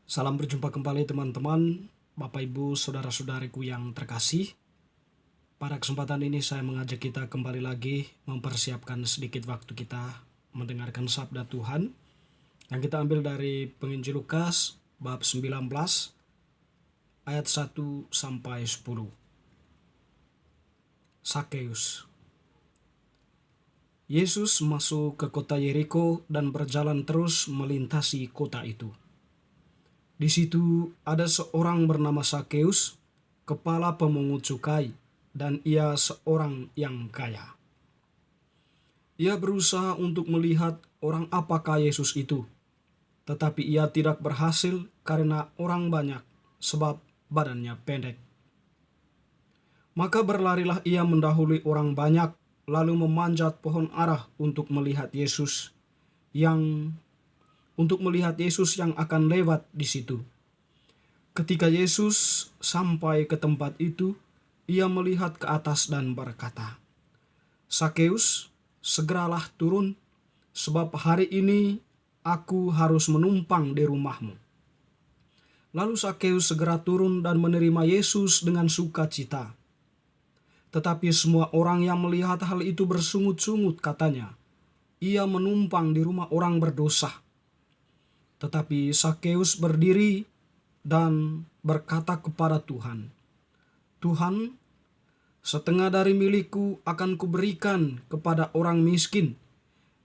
Salam berjumpa kembali teman-teman, Bapak Ibu, saudara-saudariku yang terkasih. Pada kesempatan ini saya mengajak kita kembali lagi mempersiapkan sedikit waktu kita mendengarkan sabda Tuhan yang kita ambil dari Penginjil Lukas bab 19 ayat 1 sampai 10. Sakeus. Yesus masuk ke kota Yeriko dan berjalan terus melintasi kota itu. Di situ ada seorang bernama Sakeus, kepala pemungut cukai, dan ia seorang yang kaya. Ia berusaha untuk melihat orang apakah Yesus itu, tetapi ia tidak berhasil karena orang banyak, sebab badannya pendek. Maka berlarilah ia mendahului orang banyak, lalu memanjat pohon ara untuk melihat Yesus yang akan lewat di situ. Ketika Yesus sampai ke tempat itu, ia melihat ke atas dan berkata, "Sakeus, segeralah turun, sebab hari ini aku harus menumpang di rumahmu." Lalu Sakeus segera turun dan menerima Yesus dengan sukacita. Tetapi semua orang yang melihat hal itu bersungut-sungut, katanya, "Ia menumpang di rumah orang berdosa." Tetapi Sakeus berdiri dan berkata kepada Tuhan, "Tuhan, setengah dari milikku akan kuberikan kepada orang miskin,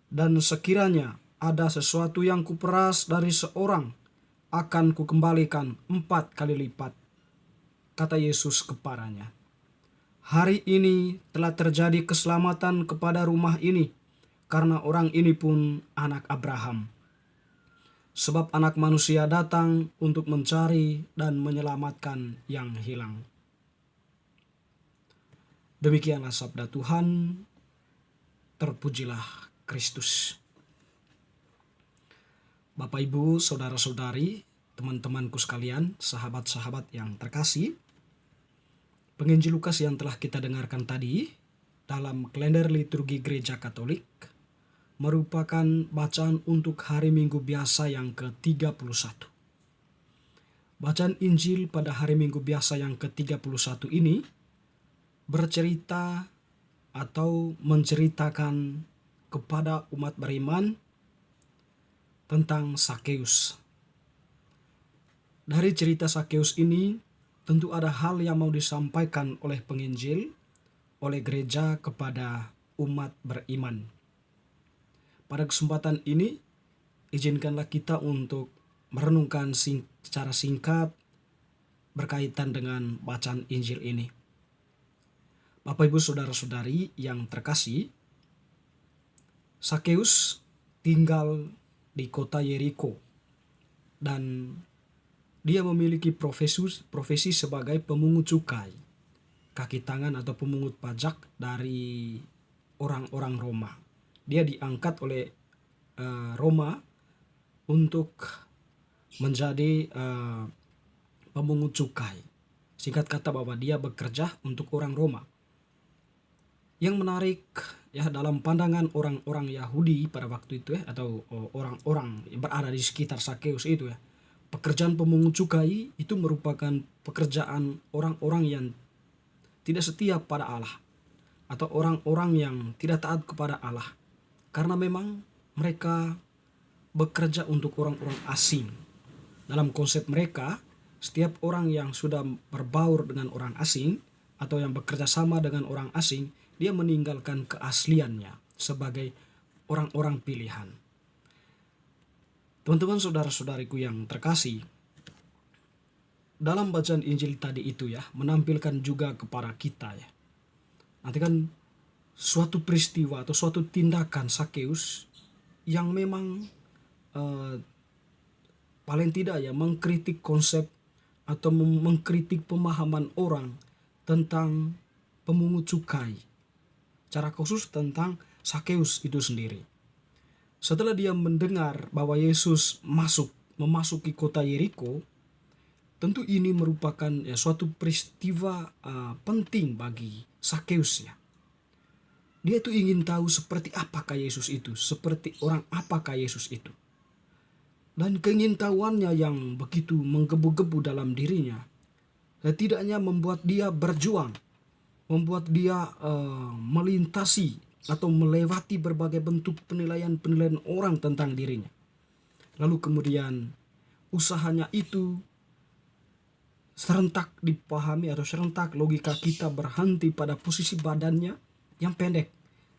dan sekiranya ada sesuatu yang kuperas dari seorang, akan kukembalikan 4 kali lipat." Kata Yesus kepadanya, "Hari ini telah terjadi keselamatan kepada rumah ini, karena orang ini pun anak Abraham. Sebab Anak Manusia datang untuk mencari dan menyelamatkan yang hilang." Demikianlah sabda Tuhan. Terpujilah Kristus. Bapak, Ibu, saudara-saudari, teman-temanku sekalian, sahabat-sahabat yang terkasih, Penginjil Lukas yang telah kita dengarkan tadi dalam kalender liturgi Gereja Katolik merupakan bacaan untuk hari Minggu biasa yang ke-31. Bacaan Injil pada hari Minggu biasa yang ke-31 ini bercerita atau menceritakan kepada umat beriman tentang Sakeus. Dari cerita Sakeus ini tentu ada hal yang mau disampaikan oleh penginjil, oleh gereja kepada umat beriman. Pada kesempatan ini, izinkanlah kita untuk merenungkan secara singkat berkaitan dengan bacaan Injil ini. Bapak, Ibu, saudara-saudari yang terkasih, Sakeus tinggal di kota Yeriko dan dia memiliki profesi sebagai pemungut cukai, kaki tangan atau pemungut pajak dari orang-orang Roma. Dia diangkat oleh Roma untuk menjadi pemungut cukai. Singkat kata bahwa dia bekerja untuk orang Roma. Yang menarik ya dalam pandangan orang-orang Yahudi pada waktu itu atau orang-orang yang berada di sekitar Sakeus itu ya, pekerjaan pemungut cukai itu merupakan pekerjaan orang-orang yang tidak setia pada Allah atau orang-orang yang tidak taat kepada Allah, karena memang mereka bekerja untuk orang-orang asing. Dalam konsep mereka, setiap orang yang sudah berbaur dengan orang asing atau yang bekerja sama dengan orang asing, dia meninggalkan keasliannya sebagai orang-orang pilihan. Teman-teman, saudara-saudariku yang terkasih, dalam bacaan Injil tadi itu ya, menampilkan juga kepada kita ya, nanti kan suatu peristiwa atau suatu tindakan Sakeus yang memang paling tidak ya mengkritik konsep atau mengkritik pemahaman orang tentang pemungut cukai, cara khusus tentang Sakeus itu sendiri. Setelah dia mendengar bahwa Yesus memasuki kota Yeriko, tentu ini merupakan ya suatu peristiwa penting bagi Sakeus ya. Dia itu ingin tahu seperti apakah Yesus itu, seperti orang apakah Yesus itu. dan keingintahuannya yang begitu menggebu-gebu dalam dirinya, setidaknya membuat dia berjuang, membuat dia melintasi atau melewati berbagai bentuk penilaian-penilaian orang tentang dirinya. Lalu kemudian usahanya itu serentak dipahami atau serentak logika kita berhenti pada posisi badannya yang pendek.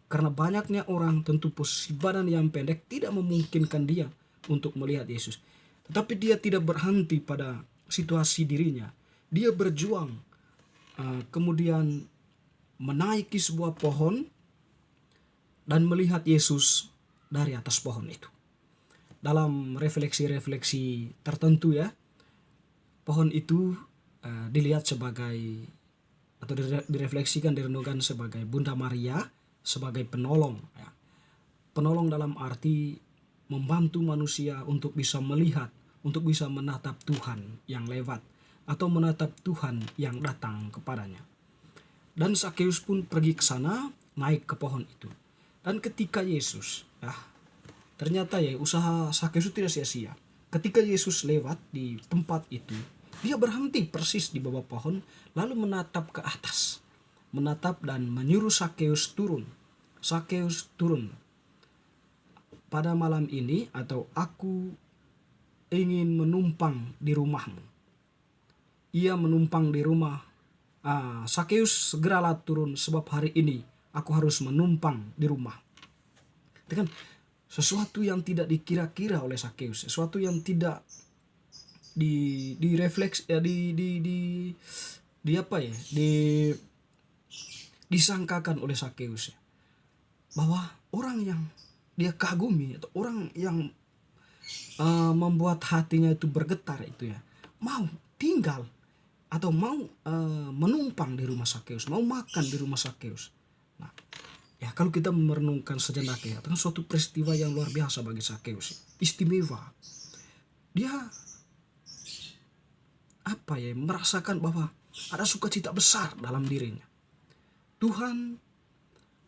Karena banyaknya orang, tentu posisi badan yang pendek tidak memungkinkan dia untuk melihat Yesus. Tetapi dia tidak berhenti pada situasi dirinya. Dia berjuang, kemudian menaiki sebuah pohon dan melihat Yesus dari atas pohon itu. Dalam refleksi-refleksi tertentu ya, pohon itu dilihat sebagai atau direfleksikan, direnungkan sebagai Bunda Maria, sebagai penolong ya. Penolong dalam arti membantu manusia untuk bisa melihat, untuk bisa menatap Tuhan yang lewat atau menatap Tuhan yang datang kepadanya. Dan Sakeus pun pergi ke sana, naik ke pohon itu. Dan ketika Yesus, ternyata ya usaha Sakeus tidak sia-sia. Ketika Yesus lewat di tempat itu, dia berhenti persis di bawah pohon, lalu menatap ke atas. Menatap dan menyuruh Sakeus turun. Sakeus turun. Pada malam ini, atau aku ingin menumpang di rumahmu. Ia menumpang di rumah. Sakeus, segeralah turun, sebab hari ini aku harus menumpang di rumah. Itu kan sesuatu yang tidak dikira-kira oleh Sakeus, sesuatu yang tidak direfleks ya, disangkakan oleh Sakeus ya, bahwa orang yang dia kagumi atau orang yang membuat hatinya itu bergetar itu ya, mau tinggal atau mau menumpang di rumah Sakeus, mau makan di rumah Sakeus. Nah, ya kalau kita merenungkan sejenak ya, itu kan suatu peristiwa yang luar biasa bagi Sakeus, istimewa. Dia merasakan bahwa ada sukacita besar dalam dirinya. Tuhan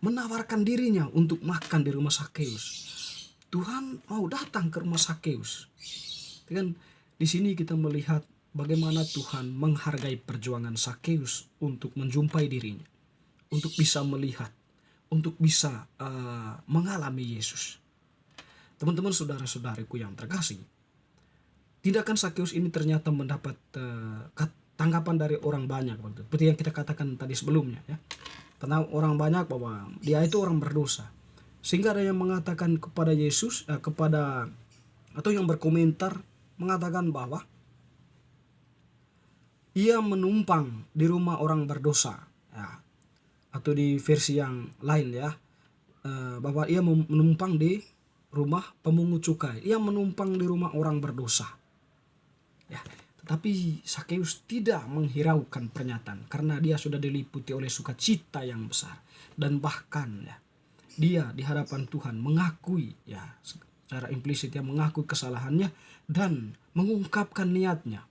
menawarkan dirinya untuk makan di rumah Sakeus. Tuhan mau datang ke rumah Sakeus. Kan di sini kita melihat bagaimana Tuhan menghargai perjuangan Sakeus untuk menjumpai dirinya, untuk bisa melihat, untuk bisa mengalami Yesus. Teman-teman, saudara-saudariku yang terkasih, tindakan Sakeus ini ternyata mendapat tanggapan dari orang banyak, seperti yang kita katakan tadi sebelumnya ya. Karena orang banyak bahwa dia itu orang berdosa, sehingga ada yang mengatakan kepada Yesus, atau yang berkomentar mengatakan bahwa ia menumpang di rumah orang berdosa ya. Atau di versi yang lain ya, bahwa ia menumpang di rumah pemungut cukai, ia menumpang di rumah orang berdosa ya. Tetapi Sakeus tidak menghiraukan pernyataan, karena dia sudah diliputi oleh sukacita yang besar. Dan bahkan ya, dia di hadapan Tuhan mengakui ya, secara implisit dia mengakui kesalahannya dan mengungkapkan niatnya.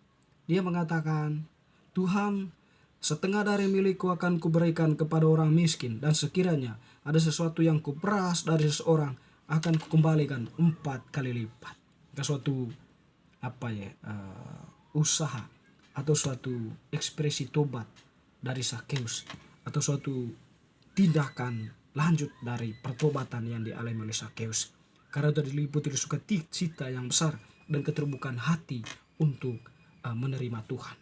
Dia mengatakan, Tuhan, setengah dari milikku akan kuberikan kepada orang miskin, dan sekiranya ada sesuatu yang kuperas dari seseorang akan kukembalikan 4 kali lipat. Suatu usaha atau suatu ekspresi tobat dari Sakeus, atau suatu tindakan lanjut dari pertobatan yang dialami oleh Sakeus, karena sudah diliputi oleh sukacita yang besar dan keterbukaan hati untuk menerima Tuhan.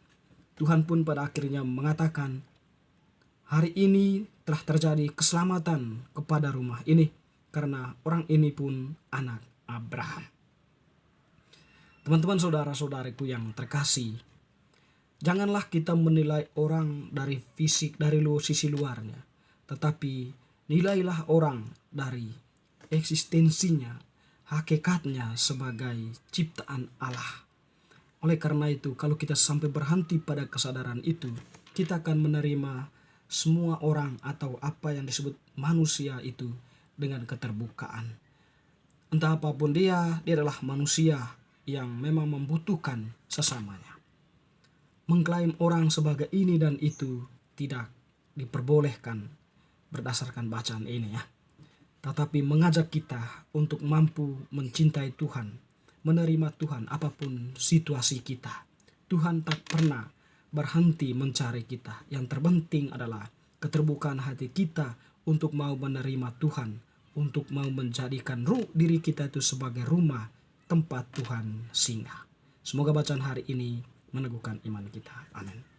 Tuhan pun pada akhirnya mengatakan, hari ini telah terjadi keselamatan kepada rumah ini, karena orang ini pun anak Abraham. Teman-teman, saudara-saudariku yang terkasih, janganlah kita menilai orang dari fisik, dari sisi luarnya, tetapi nilailah orang dari eksistensinya, hakikatnya sebagai ciptaan Allah. Oleh karena itu, kalau kita sampai berhenti pada kesadaran itu, kita akan menerima semua orang atau apa yang disebut manusia itu dengan keterbukaan. Entah apapun dia adalah manusia yang memang membutuhkan sesamanya. Mengklaim orang sebagai ini dan itu tidak diperbolehkan berdasarkan bacaan ini ya. Tetapi mengajak kita untuk mampu mencintai Tuhan, menerima Tuhan apapun situasi kita. Tuhan tak pernah berhenti mencari kita. Yang terpenting adalah keterbukaan hati kita untuk mau menerima Tuhan, untuk mau menjadikan diri kita itu sebagai rumah tempat Tuhan singgah. Semoga bacaan hari ini meneguhkan iman kita. Amin.